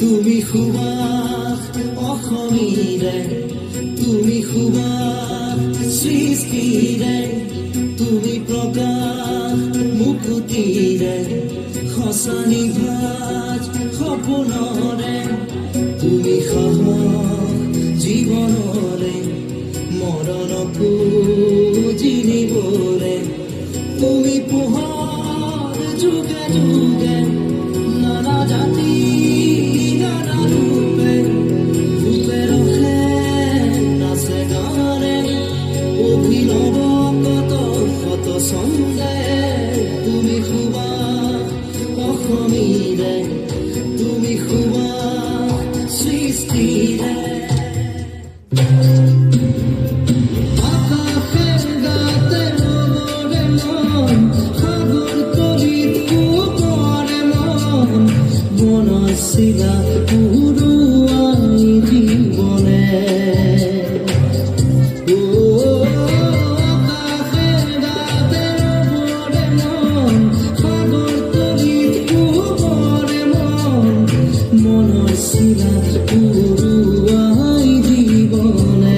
তুমি সুবাস অসমীৰে, তুমি সুবাস সৃষ্টিৰে, তুমি প্ৰকাশ মুকুতিৰে, সঁচা নিভাজ সপোনৰে, তুমি সাহস জীৱনৰে, মৰণকো জিনিবৰে, তুমি পোহৰ যুগে যুগে, নানা জাতি নানা ৰূপে, ৰূপে ৰখে নাচে গানে, অভিনৱ কত শত ছন্দে, তুমি সুবাস অসমীৰে, তুমি সুবাস সৃষ্টিৰে। বনশিলা পুৰুৱাই জীৱনে, আকাশে গাতে ৰবৰে মন, সাগৰ তলিত শুবৰে মন, বনশিলা পুৰুৱাই জীৱনে।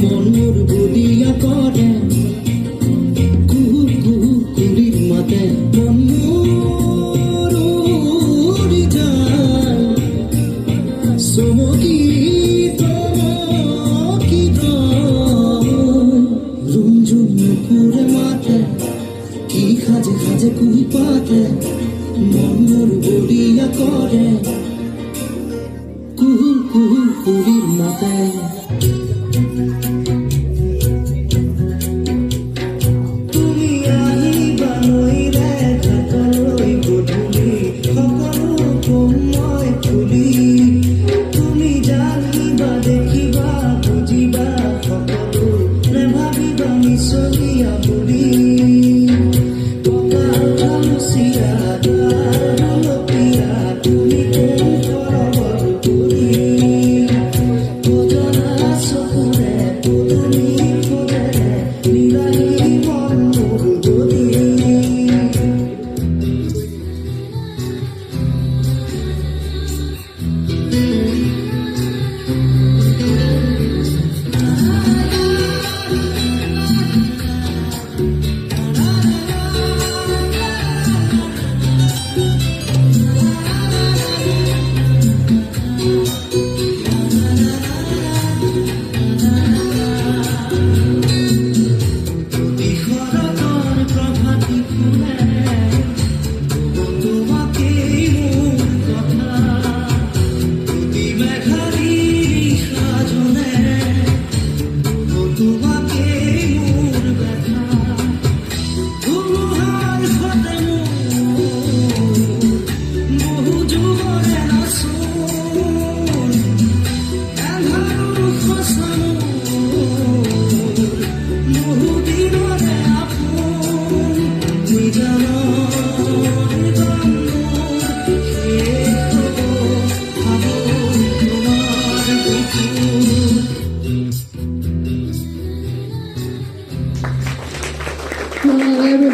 মন মোৰ বলিয়া কৰে, কুকুৰীৰ মাতে মন মোৰ উৰি যায়, চমকি চমকি ৰুমঝুম নুপুৰে মাতে, কি সাজে সাজে কুহি পাতে, মন মোৰ বলিয়া কৰে, কুকুৰীৰ মাতে।